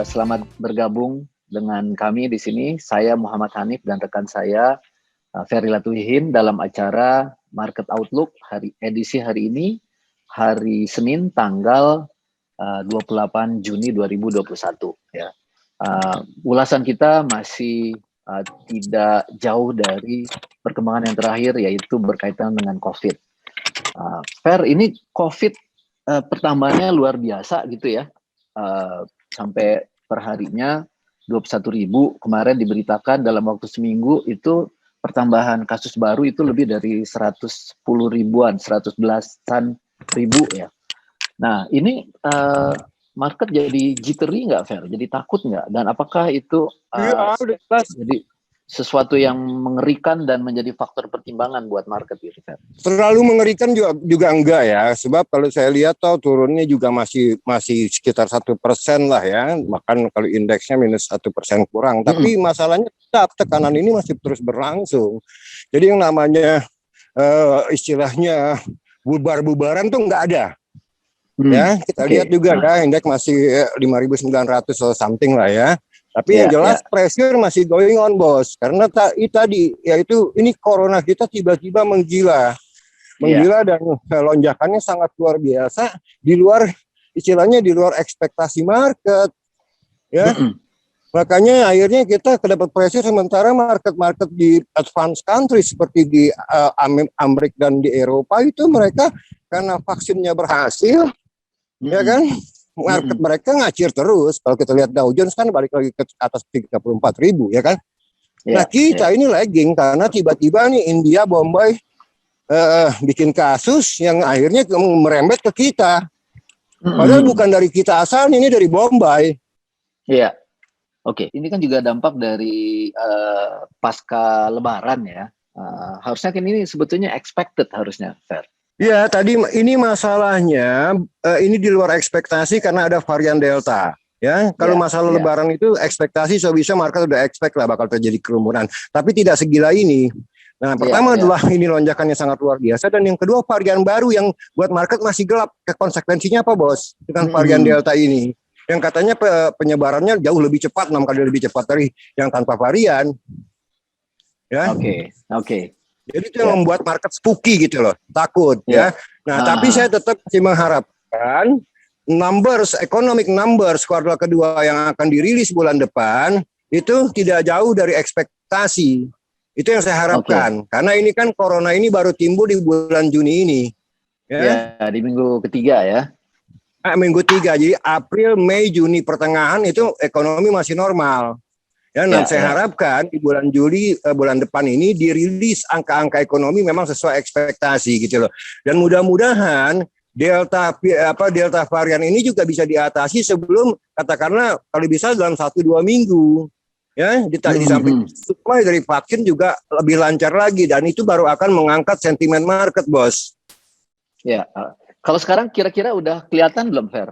selamat bergabung dengan kami di sini. Saya Muhammad Hanif dan rekan saya Ferry Latuhihin dalam acara Market Outlook edisi hari ini, hari Senin tanggal 28 Juni 2021. Ya. Ulasan kita masih tidak jauh dari perkembangan yang terakhir, yaitu berkaitan dengan COVID. Fer, ini COVID pertambahannya luar biasa gitu ya. Sampai perharinya 21.000, kemarin diberitakan dalam waktu seminggu itu pertambahan kasus baru itu lebih dari 110 ribuan, 111-an ribu ya. Nah ini market jadi jittery nggak, Fer? Jadi takut nggak? Dan apakah itu jadi sesuatu yang mengerikan dan menjadi faktor pertimbangan buat market gitu, Fer? Terlalu mengerikan juga enggak ya, sebab kalau saya lihat turunnya juga masih sekitar 1% lah ya, bahkan kalau indeksnya minus 1% kurang. Tapi masalahnya tetap tekanan ini masih terus berlangsung. Jadi yang namanya istilahnya bubar-bubaran tuh nggak ada. Ya, kita lihat juga ya, indeks masih 5.900 or something lah ya. Tapi yang jelas pressure masih going on, bos. Karena tadi yaitu ini corona kita tiba-tiba menggila dan lonjakannya sangat luar biasa, di luar istilahnya di luar ekspektasi market. Ya. Makanya akhirnya kita dapat pressure, sementara market-market di advanced country seperti di Amerika dan di Eropa itu mereka karena vaksinnya berhasil, ya kan? Market mereka ngacir terus. Kalau kita lihat Dow Jones kan balik lagi ke atas 34.000 ya kan. Nah kita ini lagging karena tiba-tiba nih India, Bombay bikin kasus yang akhirnya merembet ke kita. Padahal bukan dari kita asalnya, ini dari Bombay. Iya. Oke, ini kan juga dampak dari pasca Lebaran ya. Harusnya kan ini sebetulnya expected harusnya, Fer. Ya, tadi ini masalahnya ini di luar ekspektasi karena ada varian Delta. Ya, kalau masalah Lebaran itu ekspektasi bisa market udah expect lah bakal terjadi kerumunan. Tapi tidak segila ini. Nah, pertama adalah ini lonjakannya sangat luar biasa, dan yang kedua varian baru yang buat market masih gelap. Konsekuensinya apa, bos? Dengan varian Delta ini, yang katanya penyebarannya jauh lebih cepat, 6 kali lebih cepat dari yang tanpa varian. Ya. Oke. Jadi itu yang membuat market spooky gitu loh, takut ya. Nah, tapi saya tetap masih mengharapkan economic numbers kuartal kedua yang akan dirilis bulan depan itu tidak jauh dari ekspektasi. Itu yang saya harapkan. Karena ini kan corona ini baru timbul di bulan Juni ini. Ya, di minggu ketiga ya. Minggu 3, jadi April, Mei, Juni pertengahan itu ekonomi masih normal. Ya, dan saya harapkan di bulan Juli bulan depan ini dirilis angka-angka ekonomi memang sesuai ekspektasi gitu loh. Dan mudah-mudahan Delta varian ini juga bisa diatasi sebelum, katakanlah kalau bisa dalam 1-2 minggu. Ya, di samping supply dari vaksin juga lebih lancar lagi, dan itu baru akan mengangkat sentimen market, bos. Ya, kalau sekarang kira-kira udah kelihatan belum, Fer?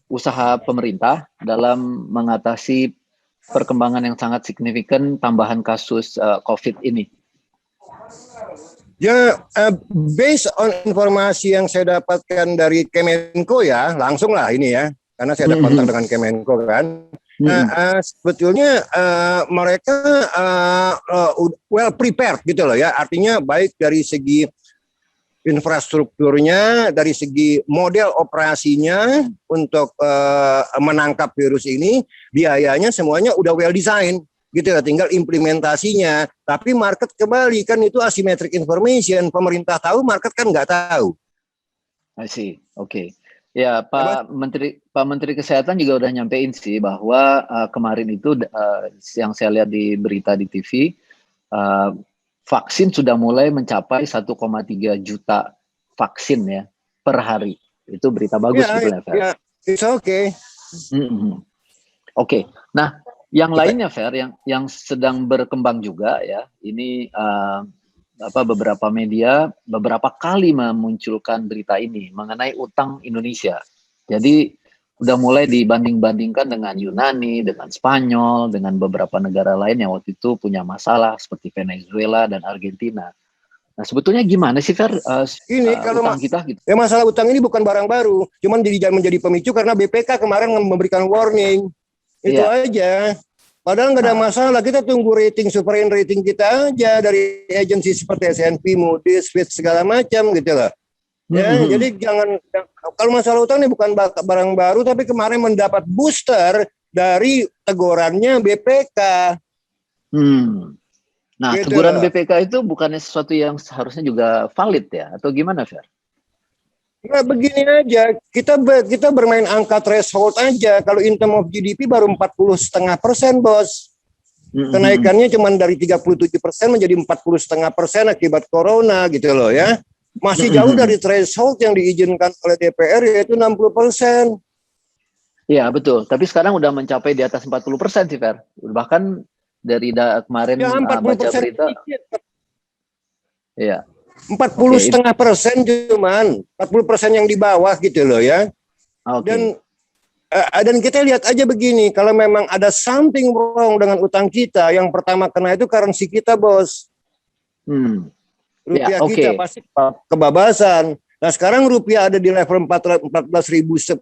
Usaha pemerintah dalam mengatasi perkembangan yang sangat signifikan tambahan kasus COVID ini? Ya, based on informasi yang saya dapatkan dari Kemenko ya, langsung lah ini ya, karena saya ada kontak dengan Kemenko kan. Sebetulnya mereka well prepared gitu loh ya, artinya baik dari segi infrastrukturnya, dari segi model operasinya untuk menangkap virus ini, biayanya semuanya udah well design gitu ya, tinggal implementasinya. Tapi market kembali kan itu asymmetric information, pemerintah tahu, market kan nggak tahu. I see, oke. Ya, Pak Menteri Kesehatan juga udah nyampein sih bahwa kemarin itu yang saya lihat di berita di TV, vaksin sudah mulai mencapai 1,3 juta vaksin ya per hari. Itu berita bagus sebetulnya, Fer. Ya, it's okay. Oke. Nah, yang lainnya, Fer, yang sedang berkembang juga ya. Ini beberapa media beberapa kali memunculkan berita ini mengenai utang Indonesia. Jadi udah mulai dibanding-bandingkan dengan Yunani, dengan Spanyol, dengan beberapa negara lain yang waktu itu punya masalah seperti Venezuela dan Argentina. Nah, sebetulnya gimana sih Fer Ini kalau utang kita gitu? masalah utang ini bukan barang baru, cuman menjadi pemicu karena BPK kemarin memberikan warning. Itu Iya. aja. Padahal nggak ada Nah, masalah, kita tunggu rating, sovereign rating kita aja dari agensi seperti S&P, Moody's, Fitch segala macam gitu loh. Ya, jadi jangan, kalau masalah utang ini bukan barang baru, tapi kemarin mendapat booster dari tegurannya BPK. Nah, Gitu teguran loh. BPK itu bukannya sesuatu yang seharusnya juga valid ya? Atau gimana, Fer? Nah, begini aja, kita bermain angka threshold aja. Kalau in term of GDP baru 40,5%, bos. Kenaikannya cuma dari 37% menjadi 40,5% akibat corona gitu loh ya. Masih jauh dari threshold yang diizinkan oleh DPR, yaitu 60%. Iya, betul. Tapi sekarang udah mencapai di atas 40% sih, Fer. Bahkan dari Ya, kemarin empat baca puluh persen berita, sedikit. iya. Empat Oke, puluh setengah persen cuman 40% yang di bawah gitu loh ya. oke. Dan kita lihat aja begini, kalau memang ada something wrong dengan utang kita, yang pertama kena itu currency kita, bos. Ya, Rupiah kita oke. pasti kebabasan. Nah, sekarang rupiah ada di level 14.400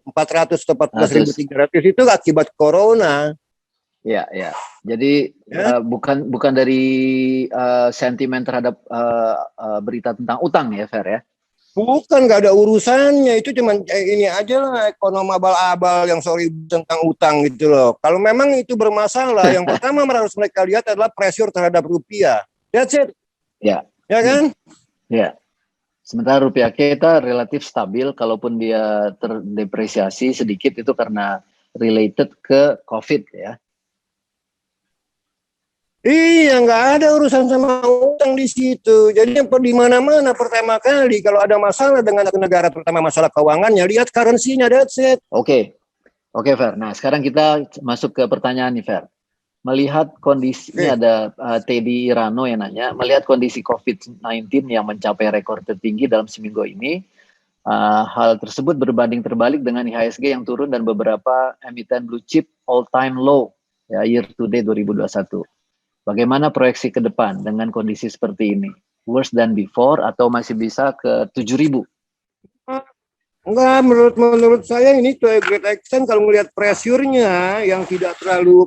atau Nah, terus 14.300 itu akibat corona. ya, ya. Jadi Ya. bukan dari sentimen terhadap berita tentang utang ya, Fer ya? Bukan, nggak ada urusannya. Itu cuman ini aja lah, ekonom abal-abal yang sorry tentang utang gitu loh. Kalau memang itu bermasalah, yang pertama harus mereka lihat adalah pressure terhadap rupiah. That's it. Ya. Ya kan? Ya. Sementara rupiah kita relatif stabil, kalaupun dia terdepresiasi sedikit itu karena related ke COVID ya. Iya, nggak ada urusan sama utang di situ. Jadi di mana-mana pertama kali kalau ada masalah dengan negara, terutama masalah keuangannya, lihat currency-nya, that's it. Oke, Fer. Nah, sekarang kita masuk ke pertanyaan nih, Fer. Melihat kondisi, ini ada Teddy Irano yang nanya, melihat kondisi COVID-19 yang mencapai rekor tertinggi dalam seminggu ini, hal tersebut berbanding terbalik dengan IHSG yang turun dan beberapa emiten blue chip all time low ya, year to date 2021. Bagaimana proyeksi ke depan dengan kondisi seperti ini? Worse than before atau masih bisa ke 7.000? Enggak, menurut saya ini to a great extent kalau melihat pressure-nya yang tidak terlalu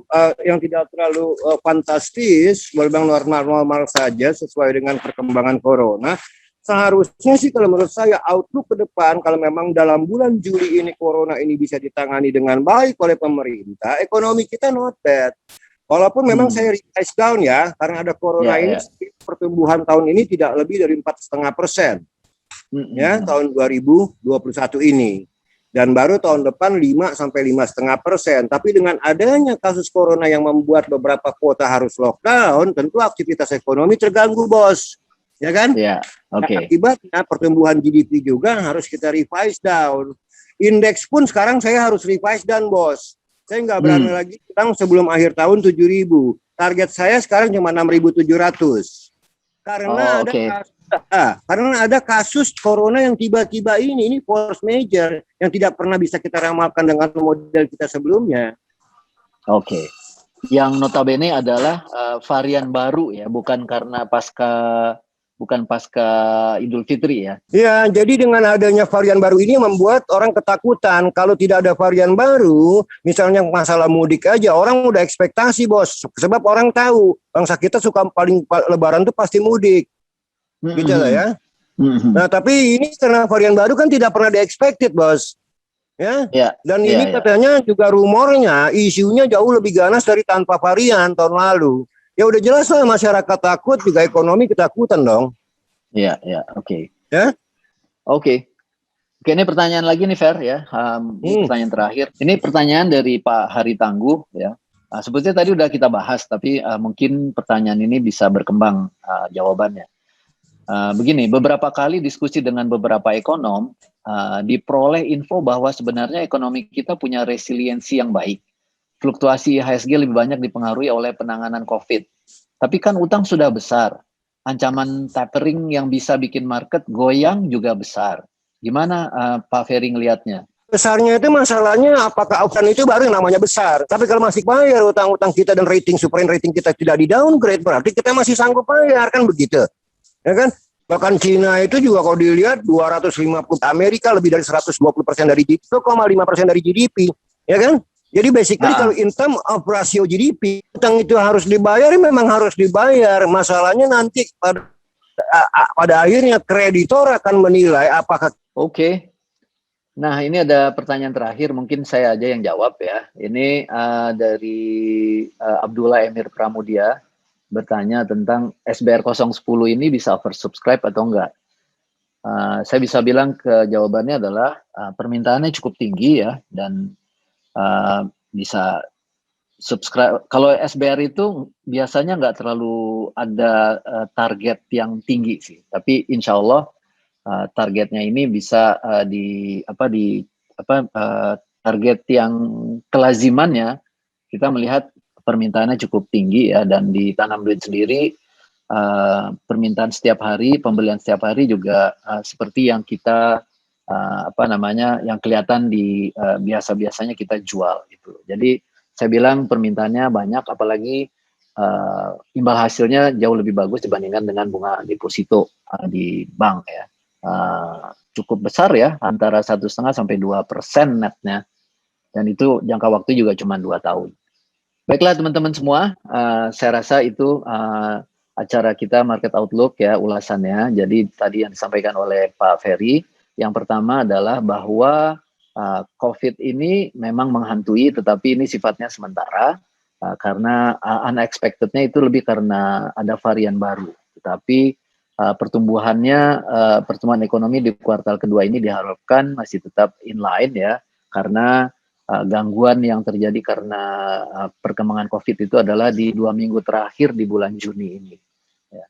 fantastis, memang normal saja sesuai dengan perkembangan corona. Seharusnya sih kalau menurut saya outlook ke depan, kalau memang dalam bulan Juli ini corona ini bisa ditangani dengan baik oleh pemerintah, ekonomi kita not bad. Walaupun memang saya revise down ya, karena ada corona ini, pertumbuhan tahun ini tidak lebih dari 4,5%. Ya, tahun 2021 ini. Dan baru tahun depan 5-5,5%. Tapi dengan adanya kasus corona yang membuat beberapa kota harus lockdown, tentu aktivitas ekonomi terganggu, bos. Ya kan? Ya, oke. Nah, akibatnya pertumbuhan GDP juga harus kita revise down. Indeks pun sekarang saya harus revise down, bos. Saya nggak berani lagi bilang sebelum akhir tahun 7.000. Target saya sekarang cuma 6.700. Karena karena ada kasus corona yang tiba-tiba ini force major yang tidak pernah bisa kita ramalkan dengan model kita sebelumnya. Oke. Yang notabene adalah varian baru ya, bukan pasca Idul Fitri ya. Ya, jadi dengan adanya varian baru ini membuat orang ketakutan. Kalau tidak ada varian baru, misalnya masalah mudik aja, orang udah ekspektasi, bos. Sebab orang tahu bangsa kita suka paling Lebaran tuh pasti mudik. Gitu lah ya. Nah, tapi ini karena varian baru kan tidak pernah di-expected, bos. Ya. Dan ini katanya juga rumornya, isunya jauh lebih ganas dari tanpa varian tahun lalu. Ya udah jelas lah masyarakat takut, juga ekonomi ketakutan dong. Iya, oke. Ya? Oke, ini pertanyaan lagi nih, Fer ya. Ini pertanyaan terakhir. Ini pertanyaan dari Pak Hari Tangguh ya. Sebetulnya tadi udah kita bahas, tapi mungkin pertanyaan ini bisa berkembang jawabannya. Begini, beberapa kali diskusi dengan beberapa ekonom, diperoleh info bahwa sebenarnya ekonomi kita punya resiliensi yang baik. Fluktuasi IHSG lebih banyak dipengaruhi oleh penanganan COVID. Tapi kan utang sudah besar. Ancaman tapering yang bisa bikin market goyang juga besar. Gimana Pak Ferry ngelihatnya? Besarnya itu masalahnya apakah utang itu baru yang namanya besar. Tapi kalau masih bayar utang-utang kita dan sovereign rating kita tidak di downgrade, berarti kita masih sanggup bayar, kan begitu. Ya kan? Bahkan Cina itu juga kalau dilihat 250, Amerika lebih dari 120% dari GDP, 1,5% dari GDP, ya kan? Jadi basically kalau in term of rasio GDP, utang itu harus dibayar, memang harus dibayar. Masalahnya nanti pada akhirnya kreditor akan menilai apakah. Oke. Nah, ini ada pertanyaan terakhir, mungkin saya aja yang jawab ya. Ini dari Abdullah Emir Pramudia bertanya tentang SBR 010 ini bisa oversubscribe atau enggak. Saya bisa bilang jawabannya adalah permintaannya cukup tinggi ya, dan bisa subscribe. Kalau SBR itu biasanya nggak terlalu ada target yang tinggi sih, tapi insya Allah targetnya ini bisa target yang kelazimannya kita melihat permintaannya cukup tinggi ya, dan di Tanam Duit sendiri permintaan setiap hari, pembelian setiap hari juga seperti yang kita yang kelihatan di biasa-biasanya kita jual gitu. Jadi saya bilang permintaannya banyak, apalagi imbal hasilnya jauh lebih bagus dibandingkan dengan bunga deposito di bank ya. Cukup besar ya, antara 1,5–2% netnya, dan itu jangka waktu juga cuma 2 tahun. Baiklah teman-teman semua, saya rasa itu acara kita Market Outlook ya, ulasannya. Jadi tadi yang disampaikan oleh Pak Ferry, yang pertama adalah bahwa COVID ini memang menghantui, tetapi ini sifatnya sementara, karena unexpected-nya itu lebih karena ada varian baru. Tetapi pertumbuhan ekonomi di kuartal kedua ini diharapkan masih tetap inline ya, karena gangguan yang terjadi karena perkembangan COVID itu adalah di 2 minggu terakhir di bulan Juni ini. Ya.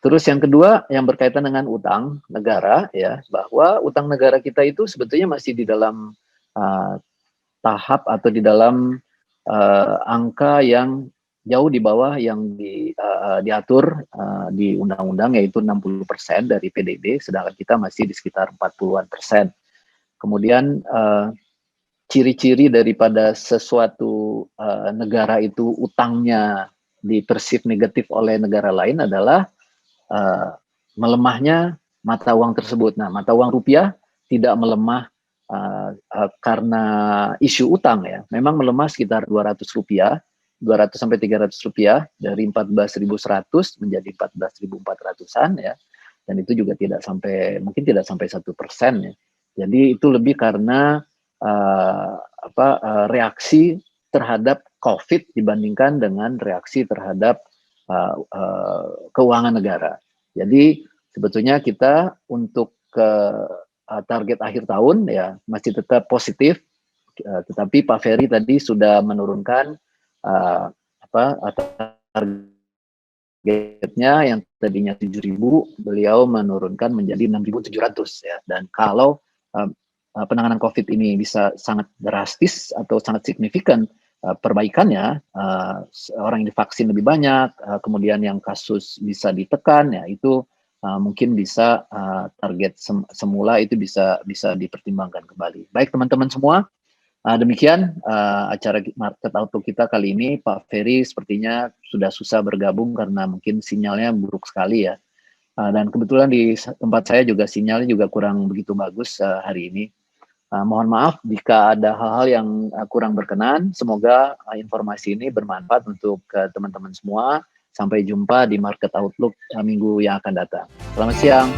Terus yang kedua yang berkaitan dengan utang negara ya, bahwa utang negara kita itu sebetulnya masih di dalam tahap atau di dalam angka yang jauh di bawah yang diatur di undang-undang, yaitu 60% dari PDB, sedangkan kita masih di sekitar 40-an%. Kemudian ciri-ciri daripada sesuatu negara itu utangnya dipersif negatif oleh negara lain adalah melemahnya mata uang tersebut. Nah, mata uang rupiah tidak melemah karena isu utang ya, memang melemah sekitar 200 rupiah, 200–300 rupiah, dari 14.100 menjadi 14.400-an ya, dan itu juga mungkin tidak sampai 1% ya. Jadi itu lebih karena reaksi terhadap COVID dibandingkan dengan reaksi terhadap keuangan negara. Jadi sebetulnya kita untuk target akhir tahun ya masih tetap positif, tetapi Pak Ferry tadi sudah menurunkan targetnya yang tadinya 7.000, beliau menurunkan menjadi 6.700 ya. Dan kalau penanganan COVID ini bisa sangat drastis atau sangat signifikan perbaikannya, orang yang divaksin lebih banyak, kemudian yang kasus bisa ditekan ya, itu mungkin bisa target semula itu bisa dipertimbangkan kembali. Baik teman-teman semua, demikian acara Market Outlook kita kali ini. Pak Ferry sepertinya sudah susah bergabung karena mungkin sinyalnya buruk sekali ya. Dan kebetulan di tempat saya juga sinyalnya juga kurang begitu bagus hari ini. Mohon maaf jika ada hal-hal yang kurang berkenan. Semoga informasi ini bermanfaat untuk teman-teman semua. Sampai jumpa di Market Outlook minggu yang akan datang. Selamat siang.